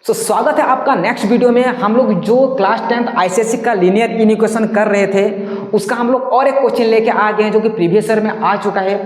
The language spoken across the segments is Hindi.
स्वागत है आपका नेक्स्ट वीडियो में। हम लोग जो क्लास 10th आईसीएसई का लीनियर इक्वेशन कर रहे थे उसका हम लोग और एक क्वेश्चन लेके आ गए हैं जो कि प्रीवियस ईयर में आ चुका है।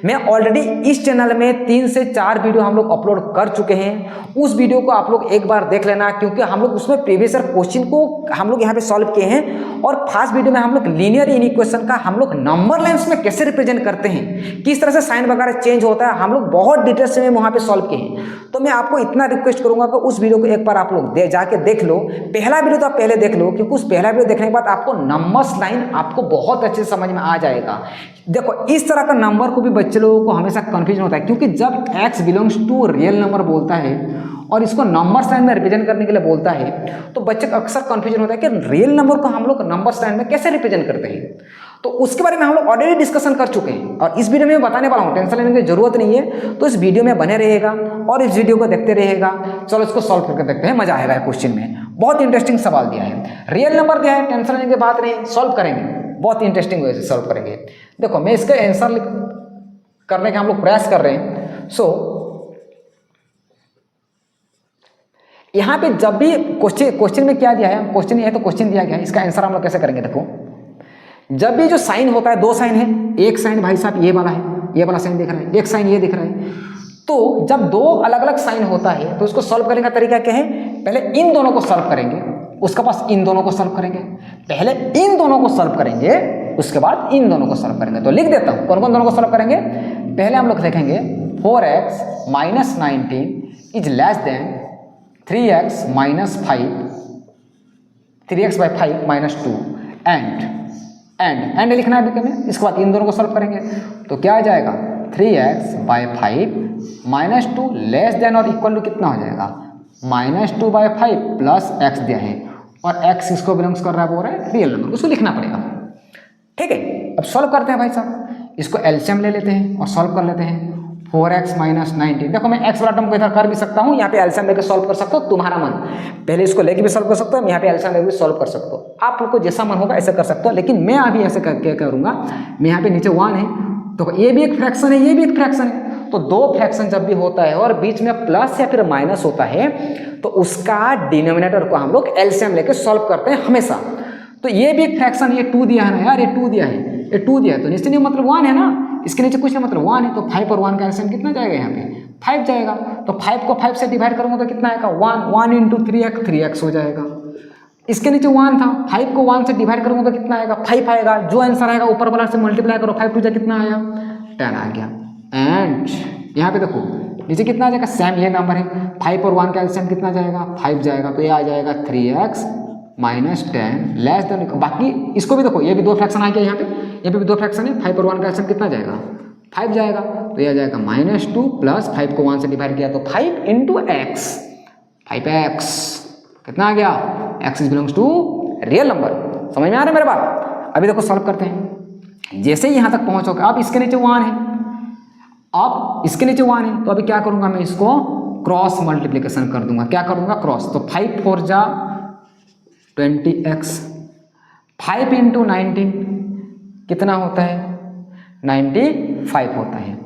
मैं ऑलरेडी इस चैनल में 3 से 4 वीडियो हम लोग अपलोड कर चुके हैं। उस वीडियो को आप लोग एक बार देख लेना, क्योंकि हम लोग उसमें प्रीवियस ईयर क्वेश्चन को हम लोग यहाँ पे सॉल्व किए हैं। और फर्स्ट वीडियो में हम लोग लीनियर इक्वेशन का हम लोग नंबर लाइन्स में कैसे रिप्रेजेंट करते हैं, किस तरह से साइन वगैरह चेंज होता है, हम लोग बहुत डिटेल्स में वहाँ पे सॉल्व किए हैं। तो मैं आपको इतना रिक्वेस्ट करूंगा कि उस वीडियो को एक बार आप लोग जाके देख लो। पहला वीडियो तो आप पहले देख लो, क्योंकि उस पहला वीडियो देखने के बाद आपको नंबर्स लाइन आपको बहुत अच्छे से समझ में आ जाएगा। देखो, इस तरह का नंबर को भी बच्चे लोगों को हमेशा कंफ्यूजन होता है, क्योंकि जब x belongs to real number बोलता है और इसको नंबर्स लाइन में रिप्रेजेंट करने के लिए बोलता है, तो बच्चे को अक्सर कंफ्यूजन होता है कि रियल नंबर को हम लोग नंबर्स लाइन में कैसे रिप्रेजेंट करते हैं। तो उसके बारे में हम लोग ऑलरेडी डिस्कशन कर चुके हैं और इस वीडियो में मैं बताने वाला हूँ, टेंशन लेने की जरूरत नहीं है। तो इस वीडियो में बने रहेगा और इस वीडियो को देखते रहेगा। चलो इसको सॉल्व करके देखते हैं, मजा आएगा। क्वेश्चन में बहुत इंटरेस्टिंग सवाल दिया है, रियल नंबर दिया है, टेंशन लेने की बात नहीं, सॉल्व करेंगे, बहुत इंटरेस्टिंग वे से सॉल्व करेंगे। देखो, मैं इसका आंसर करने का हम लोग प्रयास कर रहे हैं। यहाँ पे जब भी क्वेश्चन में क्या दिया है, क्वेश्चन ये है तो क्वेश्चन दिया गया है, इसका आंसर हम लोग कैसे करेंगे। देखो, जब भी जो साइन होता है, दो साइन है, एक साइन भाई साहब ये वाला है, ये वाला साइन दिख रहा है, एक साइन ये दिख रहा है। तो जब दो अलग अलग साइन होता है तो उसको सॉल्व करने का तरीका क्या है, पहले इन दोनों को सॉल्व करेंगे, उसके पास इन दोनों को सॉल्व करेंगे, पहले इन दोनों को सॉल्व करेंगे, उसके बाद इन दोनों को सॉल्व करेंगे। तो लिख देता हूं कौन कौन दोनों को सॉल्व करेंगे। पहले हम लोग देखेंगे 4x minus 19 is less than 3x minus 5, 3x by 5 minus 2 and लिखना है अभी में। इसके बाद इन दोनों को सॉल्व करेंगे तो क्या आ जाएगा, 3x by 5 minus 2 less than और इक्वल टू कितना हो जाएगा, माइनस 2 बाई 5 प्लस x दिया है और x इसको बिलोंग्स कर रहा है, बोल रहा है रियल नंबर, उसको लिखना पड़ेगा। ठीक है, अब सॉल्व करते हैं भाई साहब, इसको एलसीएम ले लेते हैं और सॉल्व कर लेते हैं। 4x माइनस 19, देखो मैं x वाला टर्म को इधर कर भी सकता हूँ, यहाँ पे एलसीएम लेके सॉल्व कर सकता हूँ, तुम्हारा मन। पहले इसको लेके भी सॉल्व कर सकता हूँ, यहाँ पे एलसीएम लेके भी सॉल्व कर सकता हूँ, आप लोग को जैसा मन होगा ऐसे कर सकते हो। लेकिन मैं अभी ऐसे क्या करूँगा, मैं यहाँ पे नीचे 1 है, तो ये भी एक फ्रैक्शन है, ये भी एक फ्रैक्शन है। तो दो फ्रैक्शन जब भी होता है और बीच में प्लस या फिर माइनस होता है तो उसका डिनोमिनेटर को हम लोग एलसीएम लेके सॉल्व करते हैं हमेशा। तो ये भी एक फ्रैक्शन, ये 2 दिया है ना यार, ये 2 दिया है, ये 2 दिया है, तो नीचे मतलब 1 है ना, इसके नीचे कुछ नहीं मतलब 1 है, तो 5 और 1 का एलसीएम कितना जाएगा, यहाँ पे 5 जाएगा। तो 5 को 5 से डिवाइड करूंगा तो कितना आएगा, 1 इंटू 3x हो जाएगा। इसके नीचे 1 था, 5 को 1 से डिवाइड करूंगा तो कितना आएगा, 5 आएगा। जो आंसर आएगा ऊपर वाला से मल्टीप्लाई करो, 5 टू जा कितना आया, 10 आ गया। एंड यहाँ पे देखो नीचे कितना आ जाएगा, सेम ये नंबर है, 5 और 1 का एलसीएम कितना जाएगा, 5 जाएगा, तो ये आ जाएगा 3x माइनस 10 लेस देन। बाकी इसको भी देखो, ये भी दो फ्रैक्शन आ गया, यहाँ पे भी दो फ्रैक्शन है, 5 और 1 का एलसीएम कितना जाएगा, 5 जाएगा, तो यह जाएगा माइनस 2 प्लस 5 को 1 से डिवाइड किया तो 5 इंटू एक्स, 5x कितना आ गया, x is belongs to real number. समझ में आ रहा है मेरे बात। अभी देखो सॉल्व करते हैं। जैसे ही यहाँ तक पहुँचोगे, अब इसके नीचे 1 है, अब इसके नीचे 1 है, तो अभी क्या करूँगा, मैं इसको क्रॉस मल्टीप्लीकेशन कर दूंगा। क्या करूँगा, क्रॉस। तो 5 4 जा 20x, 5 इंटू 19 कितना होता है, 95 होता है।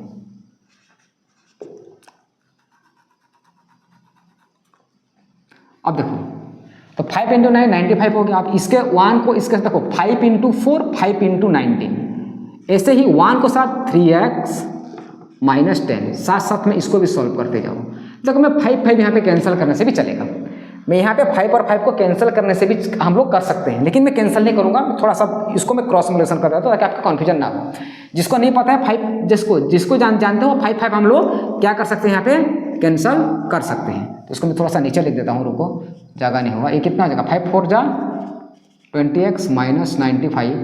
अब देखो, तो 5 इंटू 9 95 हो गया। आप इसके 1 को इसके देखो, 5 इंटू 4 5 इंटू 19, ऐसे ही 1 को साथ 3x माइनस 10, साथ साथ में इसको भी सॉल्व करते जाओ। देखो मैं 5 यहाँ पे कैंसिल करने से भी चलेगा, मैं यहाँ पे 5 और 5 को कैंसिल करने से भी हम लोग कर सकते हैं, लेकिन मैं कैंसिल नहीं करूँगा, थोड़ा सा इसको मैं क्रॉस मल्टीप्लिकेशन कर देता हूँ ताकि आपका कन्फ्यूजन ना हो। जिसको नहीं पता है 5, जिसको जानते हो 5 हम लोग क्या कर सकते हैं, यहाँ पे कैंसिल कर सकते हैं। तो इसको मैं थोड़ा सा नीचे लिख देता हूँ, रुको, जगह नहीं होगा। ये कितना हो जाएगा, 5 4 जा 20x minus 95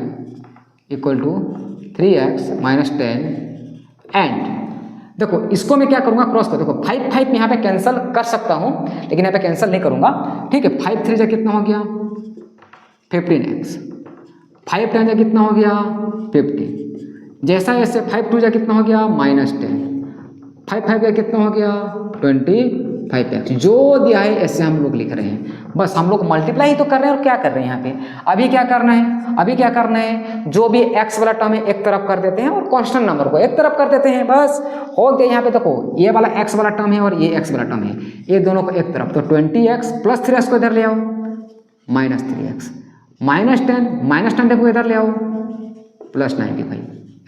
equal to 3x minus 10 and देखो इसको मैं क्या करूंगा, क्रॉस कर। देखो 5 यहाँ पे कैंसिल कर सकता हूं, लेकिन यहाँ पे कैंसिल नहीं करूंगा। ठीक है, 5 3 जा कितना हो गया 15x, 5 10 जा कितना हो गया 50, जैसा ऐसे 5 2 जा कितना हो गया माइनस 10, 5 5 का कितना हो गया 25x, जो दिया है ऐसे हम लोग लिख रहे हैं। बस हम लोग मल्टीप्लाई ही तो कर रहे हैं और क्या कर रहे हैं यहाँ पे। अभी क्या करना है, जो भी x वाला टर्म है एक तरफ कर देते हैं और कांस्टेंट नंबर को एक तरफ कर देते हैं, बस हो गया। यहाँ पे देखो ये वाला x वाला टर्म है और ये x वाला टर्म है, ये दोनों को एक तरफ, तो 20x प्लस 3x को इधर ले आओ, माइनस 3x, माइनस 10 को इधर ले आओ, प्लस 95,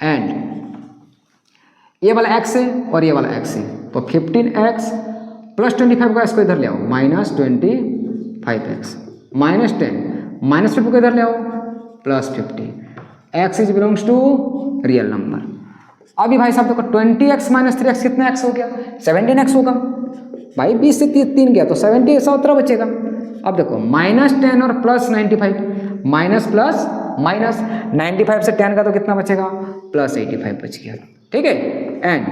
एंड ये वाला x है और ये वाला x है, तो 15x प्लस 25 का इसको इधर ले आओ, माइनस 25x, माइनस 10 माइनस 50 को इधर ले आओ, plus 50, x is belongs to real number. अभी भाई साहब देखो 20x माइनस 3x कितना x हो गया 17x होगा भाई, 20 से 3 गया तो 70 17 बचेगा। अब देखो माइनस 10 और प्लस 95, माइनस प्लस माइनस 95 से 10 का तो कितना बचेगा प्लस 85 बच गया, ठीक है। एंड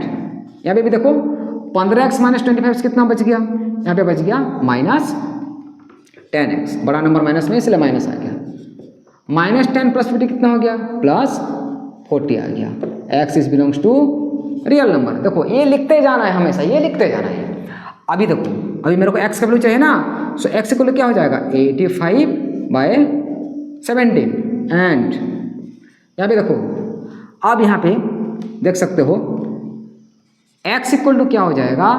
यहाँ पे भी देखो 15x माइनस 25 से कितना बच गया, यहाँ पे बच गया माइनस 10x, बड़ा नंबर माइनस में इसलिए माइनस आ गया, माइनस 10 प्लस 50 कितना हो गया प्लस 40 आ गया। x is belongs to real number. देखो ये लिखते जाना है, हमेशा ये लिखते जाना है। अभी देखो अभी मेरे को x का वैल्यू चाहिए ना, सो x इक्वल क्या हो जाएगा 85/17, एंड यहाँ पे देखो अब यहाँ पे देख सकते हो x इक्वल टू क्या हो जाएगा,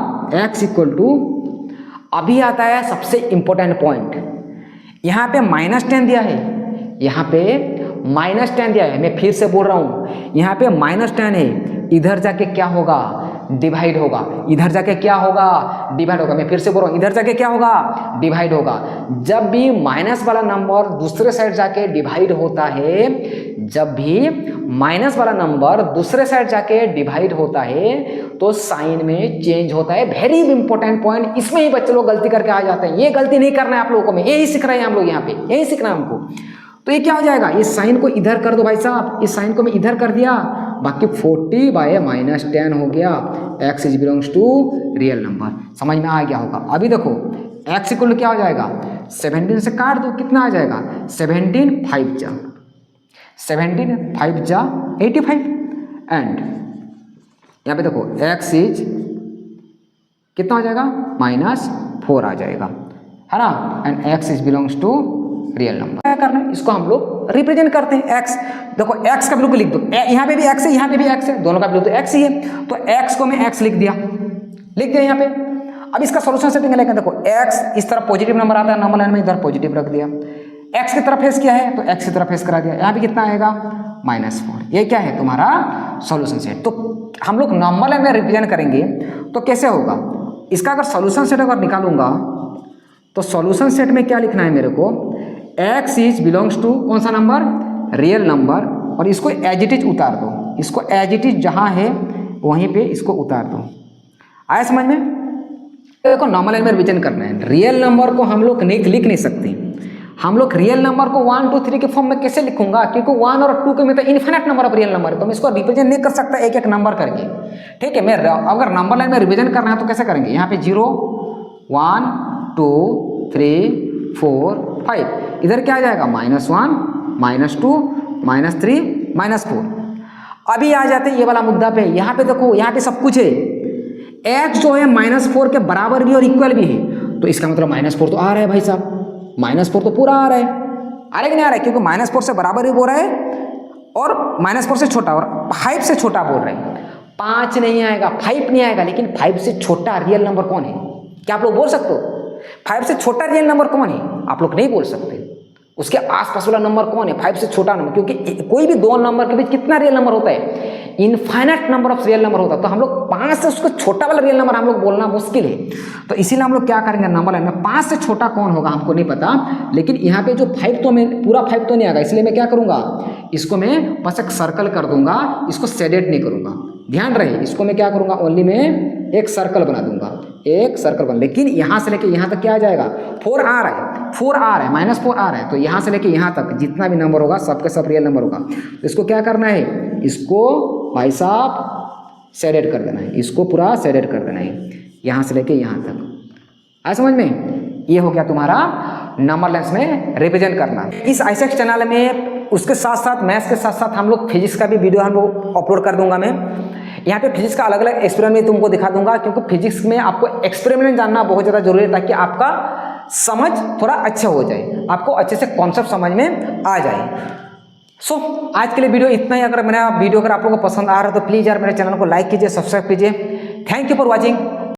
x इक्वल टू अभी आता है सबसे इंपॉर्टेंट पॉइंट, यहाँ पे माइनस 10 दिया है, यहाँ पे माइनस 10 दिया है, मैं फिर से बोल रहा हूँ यहाँ पे माइनस 10 है, इधर जाके क्या होगा डिवाइड होगा, इधर जाके क्या होगा डिवाइड होगा, मैं फिर से बोल रहा हूँ इधर जाके क्या होगा डिवाइड होगा। जब भी माइनस वाला नंबर दूसरे साइड जाके डिवाइड होता है, जब भी माइनस वाला नंबर दूसरे साइड जाके डिवाइड होता है तो साइन में चेंज होता है। वेरी इंपॉर्टेंट पॉइंट, इसमें ही बच्चे लोग गलती करके आ जाते हैं, ये गलती नहीं करना है आप लोगों को, मैं यही सीख रहे हैं हम लोग यहाँ पे, यही सीखना है हमको। तो ये क्या हो जाएगा, इस साइन को इधर कर दो भाई साहब, इस साइन को मैं इधर कर दिया, बाकी 40/-10 हो गया, x is belongs to real number. समझ में आ गया होगा। अभी देखो x इक्वल क्या हो जाएगा 17 से काट दो, कितना आ जाएगा 17 5 जा 85, एंड यहाँ पे देखो x इज कितना हो जाएगा -4 आ जाएगा, है ना, and x is belongs to real number. क्या करना है, इसको हम लोग रिप्रेजेंट करते हैं x। देखो x का वैल्यू लिख दो, यहाँ पे भी x है, यहाँ पे भी x है, दोनों का वैल्यू तो x ही है, तो x को मैं x लिख दिया यहाँ पे। अब इसका सॉल्यूशन सेटिंग लेकर देखो x इस तरफ पॉजिटिव नंबर आता है, नंबर लाइन में इधर पॉजिटिव रख दिया, x की तरफ फेस किया है तो x की तरफ फेस करा दिया, यहाँ पे कितना आएगा -4। ये क्या है तुम्हारा सॉल्यूशन सेट। तो हम लोग नंबर लाइन में रिप्रेजेंट करेंगे तो कैसे होगा, इसका अगर सॉल्यूशन सेट अगर निकालूंगा तो सॉल्यूशन सेट में क्या लिखना है मेरे को, x इज बिलोंग्स टू कौन सा नंबर रियल नंबर, और इसको एज इट इज उतार दो, इसको एज इट इज जहाँ है वहीं पे इसको उतार दो। आया समझ में। देखो नॉर्मल लाइन में रिवीजन करना है, रियल नंबर को हम लोग लिख नहीं सकते, हम लोग रियल नंबर को 1 2 3 के फॉर्म में कैसे लिखूंगा, क्योंकि 1 और 2 के में तो infinite number of real number है, तो मैं इसको रिप्रेजेंट नहीं कर सकता एक एक नंबर करके, ठीक है। मैं अगर नंबर लाइन में रिवीजन करना है तो कैसे करेंगे, यहाँ पे 0 1 2 3 4 5, इधर क्या आ जाएगा -1 -2 -3 -4। अभी आ जाते हैं ये वाला मुद्दा पे, यहाँ पे देखो यहाँ पे सब कुछ है, x जो है -4 के बराबर भी और इक्वल भी है, तो इसका मतलब -4 तो आ रहा है भाई साहब, -4 तो पूरा आ रहा है, आ रहा है कि नहीं आ रहा है, क्योंकि -4 से बराबर भी बोल रहा है और -4 से छोटा और 5 से छोटा बोल रहे हैं। 5 नहीं आएगा, 5 नहीं आएगा, लेकिन 5 से छोटा रियल नंबर कौन है, क्या आप लोग बोल सकते हो 5 से छोटा रियल नंबर कौन है, आप लोग नहीं बोल सकते। उसके आसपास वाला नंबर कौन है 5 से छोटा नंबर, क्योंकि कोई भी दो नंबर के बीच कितना रियल नंबर होता है, infinite number of real number होता है, तो हम लोग 5 से उसको छोटा वाला रियल नंबर हम लोग बोलना मुश्किल है, तो इसीलिए हम लोग क्या करेंगे नंबर लाइन में 5 से छोटा कौन होगा हमको नहीं पता, लेकिन यहाँ पे जो 5 तो मैं पूरा 5 तो नहीं आएगा, इसलिए मैं क्या करूँगा, इसको मैं बस एक सर्कल कर दूंगा, इसको शेडेड नहीं करूँगा, ध्यान रहे, इसको मैं क्या करूँगा ओनली मैं एक सर्कल बना दूंगा, एक सर्कल बना, लेकिन यहाँ से लेके यहाँ तक क्या आ जाएगा 4 आ रहा है, -4 आ रहा है, तो यहाँ से लेके यहाँ तक जितना भी नंबर होगा सबके सब रियल नंबर होगा, तो इसको क्या करना है, इसको भाई साहब शेडेड कर देना है, इसको पूरा शेडेड कर देना है, यहाँ से लेके यहाँ तक। आया समझ में, ये हो गया तुम्हारा नंबर लाइन्स में रिप्रेजेंट करना। इस आईसेक्स चैनल में उसके साथ साथ मैथ्स के साथ साथ हम लोग फिजिक्स का भी वीडियो हम लोग अपलोड कर दूंगा मैं, यहाँ पे फिजिक्स का अलग अलग एक्सपेरिमेंट तुमको दिखा दूंगा, क्योंकि फिजिक्स में आपको एक्सपेरिमेंट जानना बहुत ज़्यादा जरूरी है, ताकि आपका समझ थोड़ा अच्छा हो जाए, आपको अच्छे से कॉन्सेप्ट समझ में आ जाए। सो आज के लिए वीडियो इतना ही। अगर मेरा वीडियो अगर आप लोगों को पसंद आ रहा है तो प्लीज़ यार मेरे चैनल को लाइक कीजिए, सब्सक्राइब कीजिए। Thank you for watching.